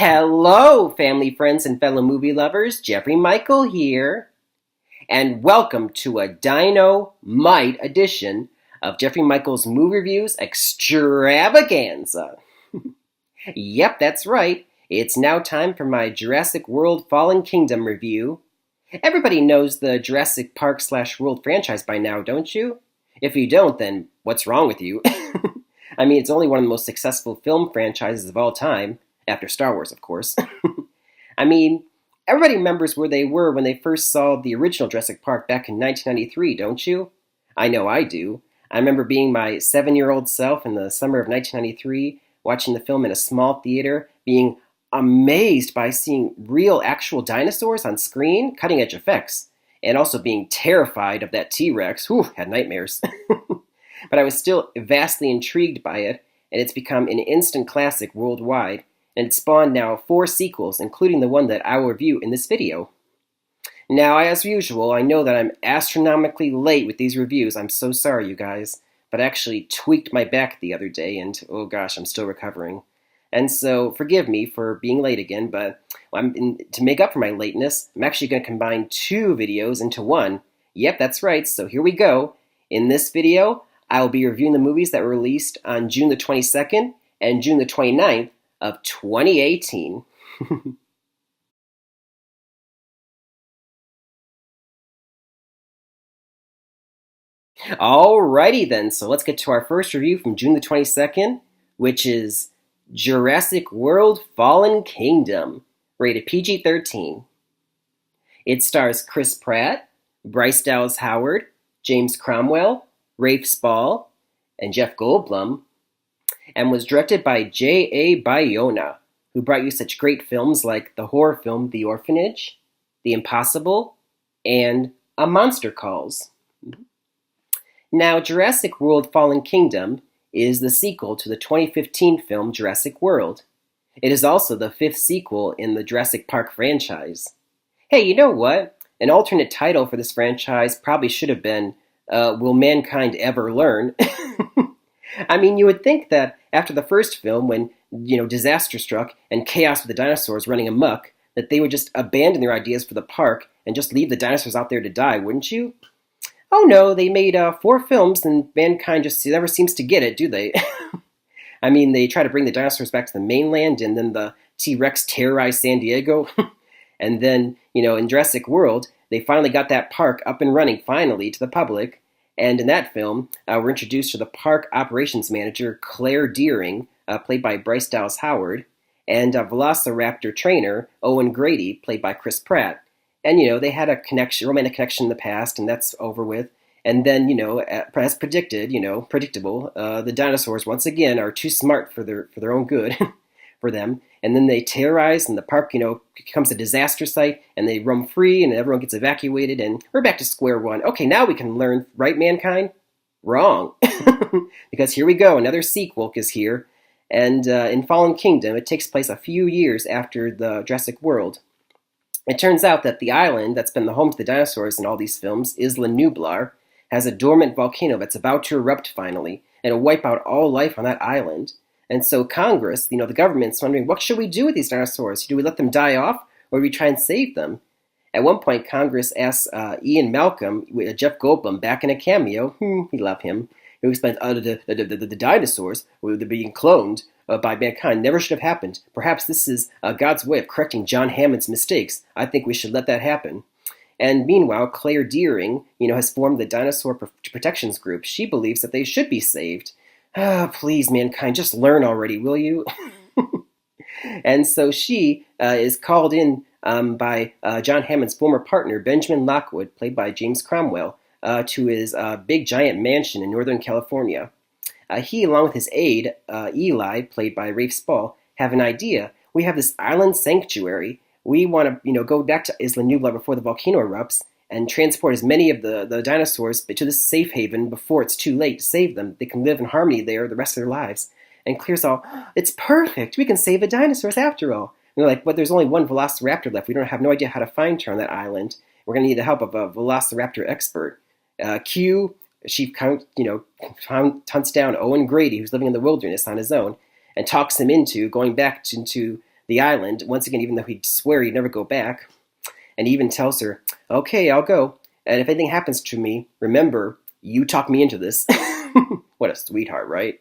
Hello, family, friends, and fellow movie lovers. Jeffrey Michael here, and welcome to a Dino-Mite edition of Jeffrey Michael's Movie Reviews Extravaganza. Yep, that's right. It's now time for my Jurassic World Fallen Kingdom review. Everybody knows the Jurassic Park/World franchise by now, don't you? If you don't, then what's wrong with you? I mean, it's only one of the most successful film franchises of all time. After Star Wars, of course. I mean, everybody remembers where they were when they first saw the original Jurassic Park back in 1993, don't you? I know I do. I remember being my 7-year-old self in the summer of 1993, watching the film in a small theater, being amazed by seeing real, actual dinosaurs on screen, cutting-edge effects, and also being terrified of that T-Rex. Whew, had nightmares. But I was still vastly intrigued by it, and it's become an instant classic worldwide. And it spawned now 4 sequels, including the one that I will review in this video. Now, as usual, I know that I'm astronomically late with these reviews. I'm so sorry, you guys. But I actually tweaked my back the other day, and oh gosh, I'm still recovering. And so, forgive me for being late again, but to make up for my lateness, I'm actually going to combine 2 videos into one. Yep, that's right, so here we go. In this video, I will be reviewing the movies that were released on June the 22nd and June the 29th, of 2018. Alrighty then, so let's get to our first review from June the 22nd, which is Jurassic World Fallen Kingdom, rated PG-13. It stars Chris Pratt, Bryce Dallas Howard, James Cromwell, Rafe Spall, and Jeff Goldblum, and was directed by J.A. Bayona, who brought you such great films like the horror film The Orphanage, The Impossible, and A Monster Calls. Now, Jurassic World Fallen Kingdom is the sequel to the 2015 film Jurassic World. It is also the 5th sequel in the Jurassic Park franchise. Hey, you know what? An alternate title for this franchise probably should have been, Will Mankind Ever Learn? I mean, you would think that after the first film, when, disaster struck and chaos with the dinosaurs running amok, that they would just abandon their ideas for the park and just leave the dinosaurs out there to die, wouldn't you? Oh no, they made 4 films and mankind just never seems to get it, do they? I mean, they try to bring the dinosaurs back to the mainland, and then the T-Rex terrorized San Diego. And then, in Jurassic World, they finally got that park up and running finally to the public. And in that film, we're introduced to the park operations manager, Claire Dearing, played by Bryce Dallas Howard, and Velociraptor trainer, Owen Grady, played by Chris Pratt. And, they had a romantic connection in the past, and that's over with. And then, as predicted, predictable, the dinosaurs, once again, are too smart for their own good, for them. And then they terrorize, and the park, becomes a disaster site, and they roam free, and everyone gets evacuated, and we're back to square one. Okay, now we can learn, right, mankind? Wrong. Because here we go, another sequel is here. And in Fallen Kingdom, it takes place a few years after the Jurassic World. It turns out that the island that's been the home to the dinosaurs in all these films, Isla Nublar, has a dormant volcano that's about to erupt finally, and it'll wipe out all life on that island. And so Congress, the government's wondering, what should we do with these dinosaurs? Do we let them die off, or do we try and save them? At one point, Congress asks Ian Malcolm, Jeff Goldblum, back in a cameo, we love him, who explains, the dinosaurs, they're being cloned by mankind, never should have happened. Perhaps this is God's way of correcting John Hammond's mistakes. I think we should let that happen. And meanwhile, Claire Dearing, has formed the Dinosaur Protections Group. She believes that they should be saved. Please, mankind, just learn already, will you? And so she is called in by John Hammond's former partner, Benjamin Lockwood, played by James Cromwell, to his big giant mansion in Northern California. He, along with his aide, Eli, played by Rafe Spall, have an idea. We have this island sanctuary. We want to, go back to Isla Nublar before the volcano erupts, and transport as many of the dinosaurs to this safe haven before it's too late to save them. They can live in harmony there the rest of their lives. And Claire's all, it's perfect. We can save the dinosaurs after all. And they're like, but there's only one velociraptor left. We don't have no idea how to find her on that island. We're going to need the help of a velociraptor expert. Q, she hunts down Owen Grady, who's living in the wilderness on his own, and talks him into going back into the island, once again, even though he'd swear he'd never go back. And he even tells her, okay, I'll go. And if anything happens to me, remember, you talked me into this. What a sweetheart, right?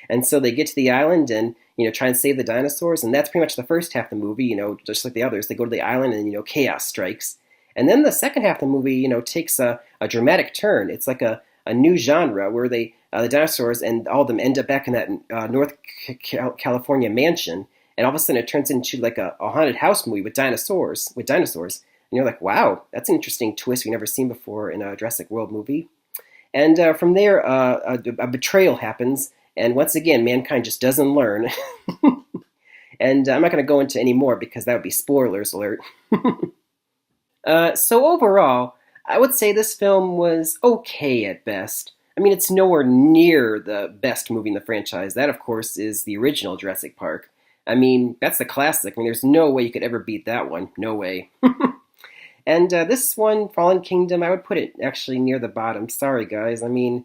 And so they get to the island and, try and save the dinosaurs. And that's pretty much the first half of the movie, just like the others. They go to the island and, chaos strikes. And then the second half of the movie, takes a dramatic turn. It's like a new genre where the dinosaurs and all of them end up back in that North California mansion. And all of a sudden it turns into like a haunted house movie with dinosaurs. And you're like, wow, that's an interesting twist we've never seen before in a Jurassic World movie. And from there, a betrayal happens. And once again, mankind just doesn't learn. And I'm not going to go into any more because that would be spoilers alert. So overall, I would say this film was okay at best. I mean, it's nowhere near the best movie in the franchise. That, of course, is the original Jurassic Park. I mean, that's the classic. I mean, there's no way you could ever beat that one. No way. And this one, Fallen Kingdom, I would put it actually near the bottom. Sorry, guys. I mean,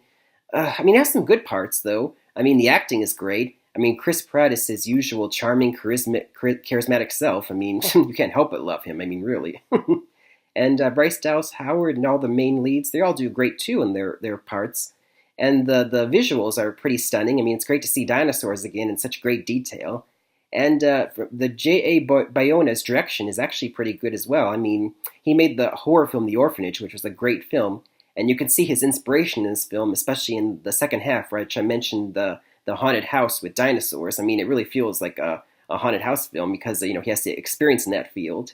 it has some good parts, though. I mean, the acting is great. I mean, Chris Pratt is his usual charming, charismatic self. I mean, you can't help but love him. I mean, really. And Bryce Dallas Howard and all the main leads, they all do great, too, in their parts. And the visuals are pretty stunning. I mean, it's great to see dinosaurs again in such great detail. And the J.A. Bayona's direction is actually pretty good as well. I mean, he made the horror film The Orphanage, which was a great film. And you can see his inspiration in this film, especially in the second half, right? Which I mentioned the haunted house with dinosaurs. I mean, it really feels like a haunted house film because, he has the experience in that field.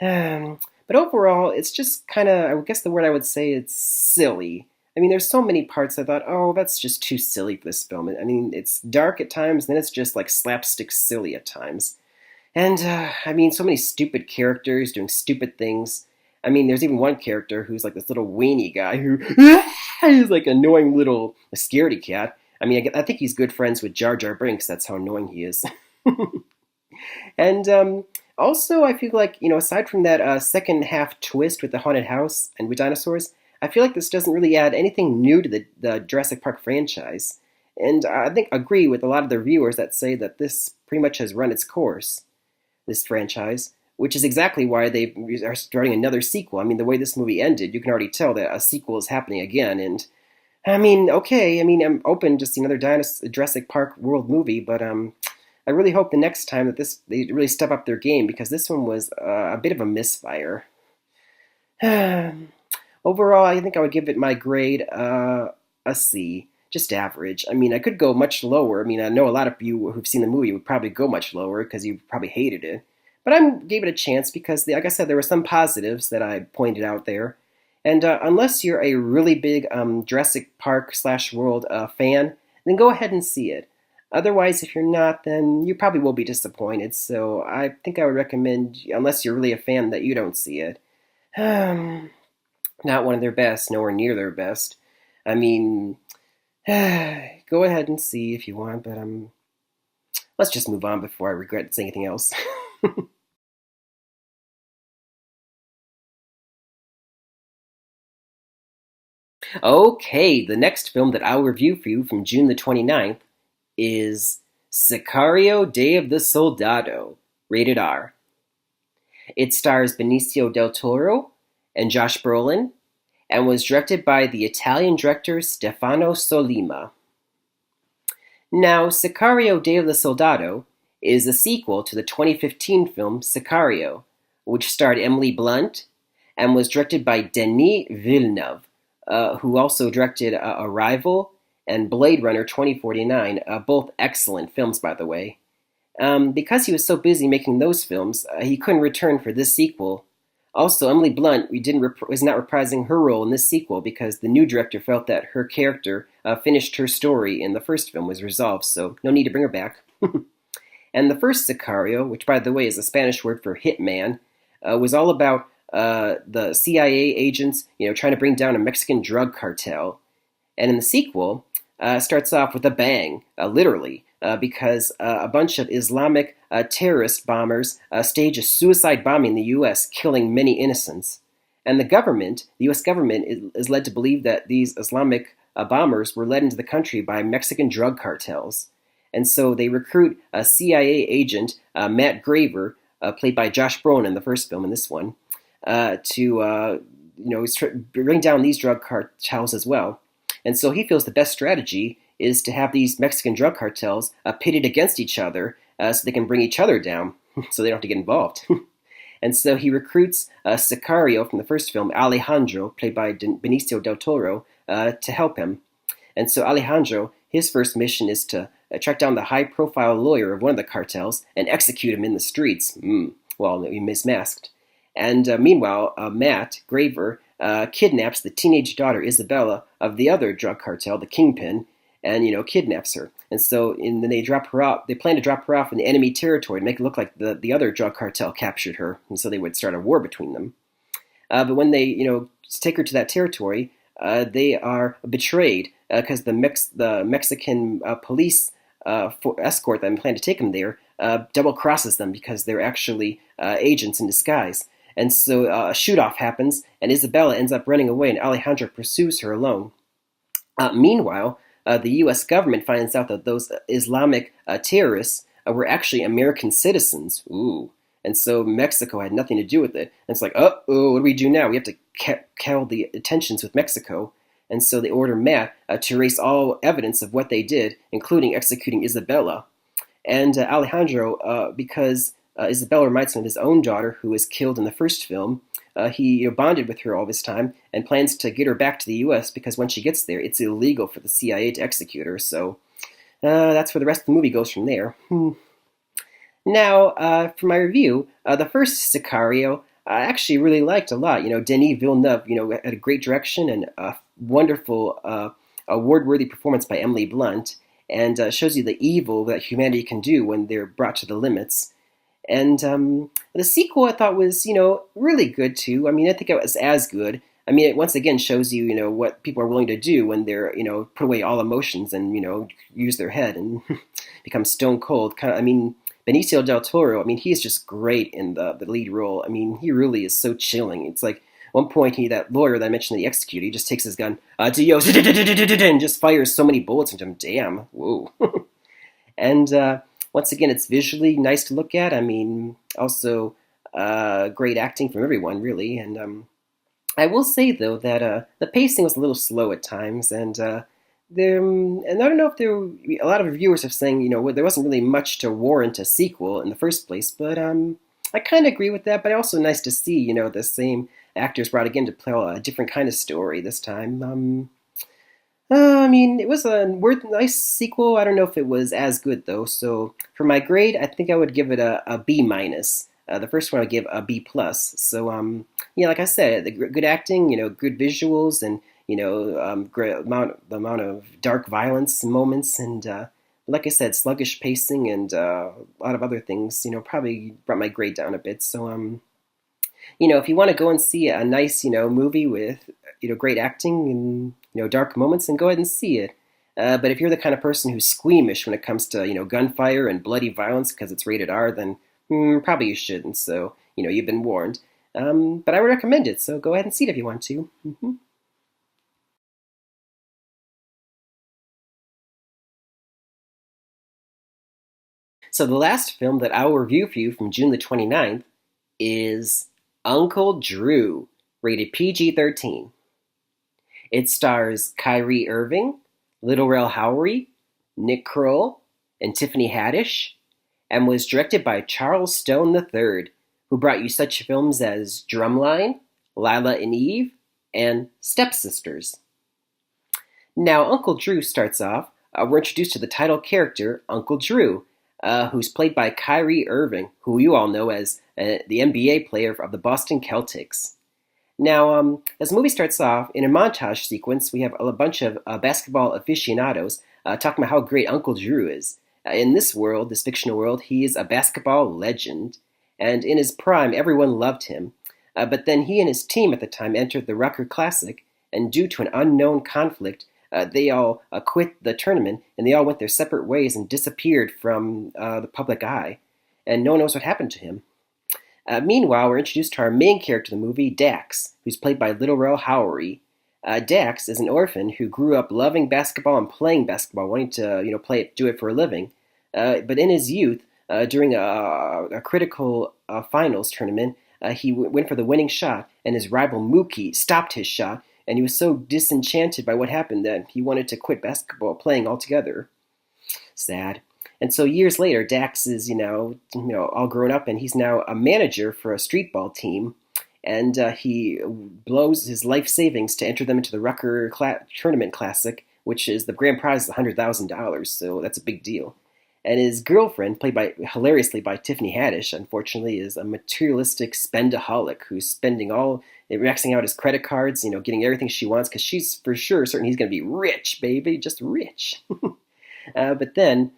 But overall, it's just kind of, I guess the word I would say, it's silly. I mean, there's so many parts I thought, oh, that's just too silly for this film. I mean, it's dark at times, then it's just like slapstick silly at times. And, I mean, so many stupid characters doing stupid things. I mean, there's even one character who's like this little weenie guy who is like an annoying little scaredy cat. I mean, I think he's good friends with Jar Jar Binks. That's how annoying he is. And also, I feel like, aside from that second half twist with the haunted house and with dinosaurs, I feel like this doesn't really add anything new to the Jurassic Park franchise. And I think agree with a lot of the reviewers that say that this pretty much has run its course, this franchise, which is exactly why they are starting another sequel. I mean, the way this movie ended, you can already tell that a sequel is happening again. And I mean, okay, I'm open to see another Jurassic Park World movie, but I really hope the next time that they really step up their game because this one was a bit of a misfire. Overall, I think I would give it my grade a C, just average. I mean, I could go much lower. I mean, I know a lot of you who've seen the movie would probably go much lower because you probably hated it. But I gave it a chance because, like I said, there were some positives that I pointed out there. And unless you're a really big Jurassic Park / World fan, then go ahead and see it. Otherwise, if you're not, then you probably will be disappointed. So I think I would recommend, unless you're really a fan, that you don't see it. Not one of their best, nowhere near their best. I mean, go ahead and see if you want, but let's just move on before I regret saying anything else. Okay, the next film that I'll review for you from June the 29th is Sicario Day of the Soldado, rated R. It stars Benicio del Toro and Josh Brolin, and was directed by the Italian director Stefano Sollima. Now, Sicario Day of the Soldado is a sequel to the 2015 film Sicario, which starred Emily Blunt and was directed by Denis Villeneuve, who also directed Arrival and Blade Runner 2049, both excellent films, by the way. Because he was so busy making those films, he couldn't return for this sequel. Also, Emily Blunt was not reprising her role in this sequel because the new director felt that her character finished her story in the first film was resolved, so no need to bring her back. And the first Sicario, which by the way is a Spanish word for hitman, was all about the CIA agents, trying to bring down a Mexican drug cartel. And in the sequel, starts off with a bang, literally, because a bunch of Islamic terrorist bombers stage a suicide bombing in the U.S., killing many innocents. And the U.S. government, is led to believe that these Islamic bombers were led into the country by Mexican drug cartels. And so they recruit a CIA agent, Matt Graver, played by Josh Brolin in the first film, in this one, to bring down these drug cartels as well. And so he feels the best strategy is to have these Mexican drug cartels pitted against each other so they can bring each other down so they don't have to get involved. And so he recruits Sicario from the first film, Alejandro, played by Benicio del Toro, to help him. And so Alejandro, his first mission is to track down the high-profile lawyer of one of the cartels and execute him in the streets. Well, he's masked. And meanwhile, Matt Graver kidnaps the teenage daughter Isabella of the other drug cartel, the Kingpin, and kidnaps her. And so then they drop her off. They plan to drop her off in enemy territory to make it look like the other drug cartel captured her, and so they would start a war between them. But when they take her to that territory, they are betrayed because the Mexican police escort them plan to take them there double crosses them because they're actually agents in disguise. And so a shoot-off happens, and Isabella ends up running away, and Alejandro pursues her alone. Meanwhile, the U.S. government finds out that those Islamic terrorists were actually American citizens. Ooh. And so Mexico had nothing to do with it. And it's like, what do we do now? We have to quell the tensions with Mexico. And so they order Matt to erase all evidence of what they did, including executing Isabella. And Alejandro, because Isabella reminds him of his own daughter who was killed in the first film, he bonded with her all this time and plans to get her back to the U.S. because when she gets there, it's illegal for the CIA to execute her. So that's where the rest of the movie goes from there. Now, for my review, the first Sicario I actually really liked a lot. Denis Villeneuve, had a great direction and a wonderful, award-worthy performance by Emily Blunt, and shows you the evil that humanity can do when they're brought to the limits. And the sequel I thought was, really good too. I mean, I think it was as good. I mean, it once again shows you, what people are willing to do when they're, put away all emotions and, use their head and become stone cold. Benicio del Toro, he's just great in the lead role. He really is so chilling. It's like, one point, that lawyer that I mentioned that he executed, he just takes his gun, Dios, and just fires so many bullets into him. Damn, whoa. And once again, it's visually nice to look at. Also great acting from everyone, really. And I will say, though, that the pacing was a little slow at times, and I don't know if a lot of reviewers are saying, there wasn't really much to warrant a sequel in the first place, but I kind of agree with that. But also nice to see, the same actors brought again to tell a different kind of story this time. It was a nice sequel. I don't know if it was as good, though. So for my grade, I think I would give it a B minus. The first one I would give a B plus. So, like I said, the good acting, good visuals, and, great the amount of dark violence moments, and like I said, sluggish pacing and a lot of other things, probably brought my grade down a bit. So, if you want to go and see a nice, movie with, great acting and, dark moments, then go ahead and see it. But if you're the kind of person who's squeamish when it comes to, gunfire and bloody violence because it's rated R, then probably you shouldn't. So, you've been warned. But I would recommend it, so go ahead and see it if you want to. Mm-hmm. So the last film that I will review for you from June the 29th is Uncle Drew, rated PG-13. It stars Kyrie Irving, Little Rel Howery, Nick Kroll, and Tiffany Haddish, and was directed by Charles Stone III, who brought you such films as Drumline, Lila and Eve, and Stepsisters. Now, Uncle Drew starts off, we're introduced to the title character, Uncle Drew, who's played by Kyrie Irving, who you all know as the NBA player of the Boston Celtics. Now, as the movie starts off, in a montage sequence, we have a bunch of basketball aficionados talking about how great Uncle Drew is. In this world, this fictional world, he is a basketball legend. And in his prime, everyone loved him. But then he and his team at the time entered the Rucker Classic, and due to an unknown conflict, they all quit the tournament, and they all went their separate ways and disappeared from the public eye. And no one knows what happened to him. Meanwhile, we're introduced to our main character in the movie, Dax, who's played by Little Rel Howery. Dax is an orphan who grew up loving basketball and playing basketball, wanting to do it for a living. But in his youth, during a critical finals tournament, he went for the winning shot, and his rival Mookie stopped his shot, and he was so disenchanted by what happened that he wanted to quit basketball playing altogether. Sad. And so years later, Dax is, all grown up, and he's now a manager for a streetball team. And he blows his life savings to enter them into the Rucker Tournament Classic, which is the grand prize is $100,000, so that's a big deal. And his girlfriend, hilariously by Tiffany Haddish, unfortunately, is a materialistic spendaholic who's maxing out his credit cards, getting everything she wants because she's for sure certain he's going to be rich, baby, just rich. But then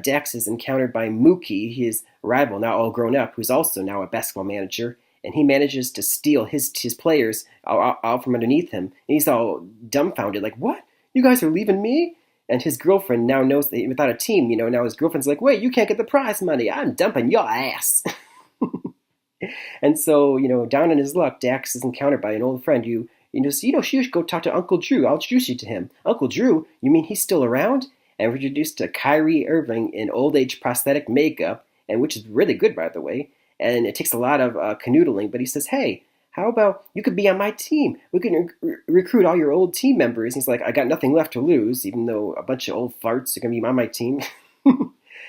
Dax is encountered by Mookie, his rival, now all grown up, who's also now a basketball manager, and he manages to steal his players out from underneath him. And he's all dumbfounded, like, what? You guys are leaving me? And his girlfriend now knows that without a team, now his girlfriend's like, wait, you can't get the prize money. I'm dumping your ass. And so, down in his luck, Dax is encountered by an old friend who, she should go talk to Uncle Drew. I'll introduce you to him. Uncle Drew? You mean he's still around? And we're introduced to Kyrie Irving in old age prosthetic makeup, and which is really good, by the way. And it takes a lot of canoodling, but he says, hey, how about you could be on my team? We can recruit all your old team members. And he's like, I got nothing left to lose, even though a bunch of old farts are going to be on my team.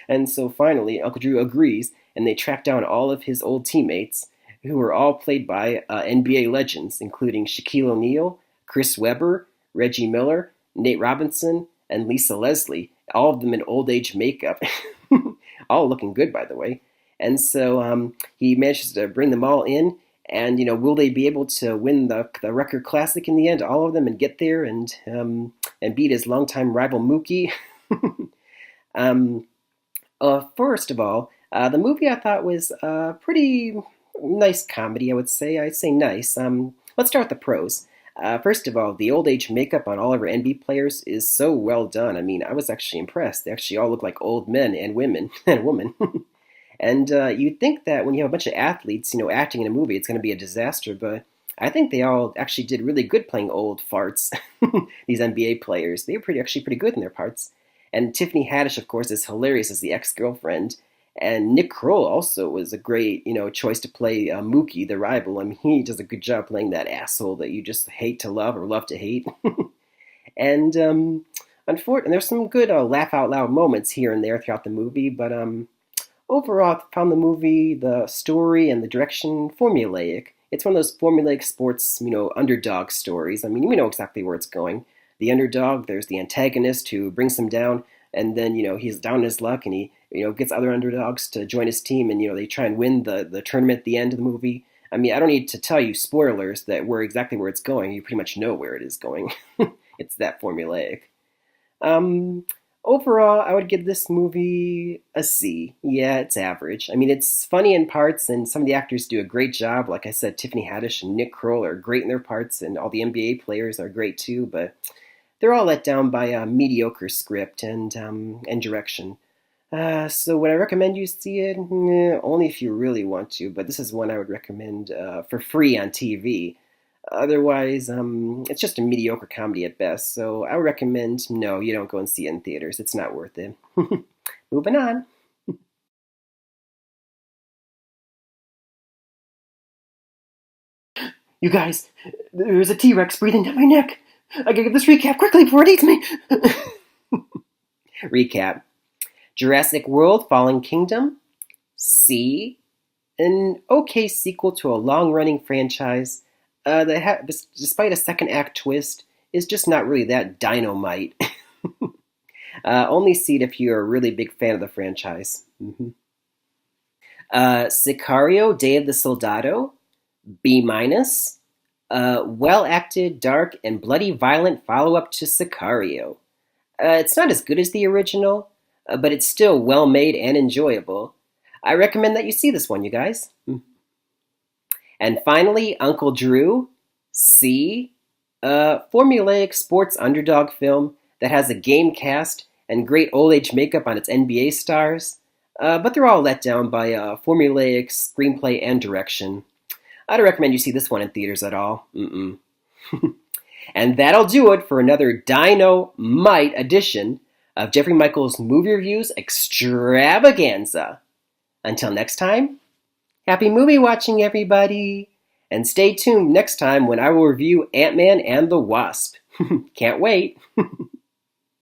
And so finally, Uncle Drew agrees, and they track down all of his old teammates, who are all played by NBA legends, including Shaquille O'Neal, Chris Webber, Reggie Miller, Nate Robinson, and Lisa Leslie, all of them in old age makeup. All looking good, by the way. And so he manages to bring them all in. And, will they be able to win the Rucker Classic in the end, all of them, and get there and beat his longtime rival Mookie? First of all, the movie I thought was a pretty nice comedy, I would say. I'd say nice. Let's start with the pros. First of all, the old age makeup on all of our NBA players is so well done. I mean, I was actually impressed. They actually all look like old men and women and women. And you'd think that when you have a bunch of athletes, acting in a movie, it's going to be a disaster. But I think they all actually did really good playing old farts. These NBA players, they were actually pretty good in their parts. And Tiffany Haddish, of course, is hilarious as the ex-girlfriend. And Nick Kroll also was a great, choice to play Mookie, the rival. I mean, he does a good job playing that asshole that you just hate to love or love to hate. And unfortunately, there's some good laugh out loud moments here and there throughout the movie, but overall, I found the movie, the story, and the direction formulaic. It's one of those formulaic sports, underdog stories. I mean, we know exactly where it's going. The underdog, there's the antagonist who brings him down, and then, he's down in his luck, and he, gets other underdogs to join his team, and, they try and win the tournament at the end of the movie. I mean, I don't need to tell you spoilers that we're exactly where it's going. You pretty much know where it is going. It's that formulaic. Overall, I would give this movie a C. Yeah, it's average. I mean, it's funny in parts, and some of the actors do a great job. Like I said, Tiffany Haddish and Nick Kroll are great in their parts, and all the NBA players are great too, but they're all let down by a mediocre script and direction. So would I recommend you see it? Only if you really want to, but this is one I would recommend for free on TV. Otherwise, it's just a mediocre comedy at best, so I would recommend, no, you don't go and see it in theaters. It's not worth it. Moving on. You guys, there's a T-Rex breathing down my neck. I gotta get this recap quickly before it eats me. Recap. Jurassic World Fallen Kingdom. C. An okay sequel to a long-running franchise that, despite a second act twist, is just not really that dynamite. Only see it if you're a really big fan of the franchise. Mm-hmm. Sicario, Day of the Soldado, B-. Well acted, dark, and bloody violent follow-up to Sicario. It's not as good as the original, but it's still well made and enjoyable. I recommend that you see this one, you guys. And finally, Uncle Drew, C. A formulaic sports underdog film that has a game cast and great old age makeup on its NBA stars, but they're all let down by formulaic screenplay and direction. I don't recommend you see this one in theaters at all. And that'll do it for another Dynamite edition of Jeffrey Michaels Movie Reviews Extravaganza. Until next time, happy movie watching, everybody! And stay tuned next time when I will review Ant-Man and the Wasp. Can't wait!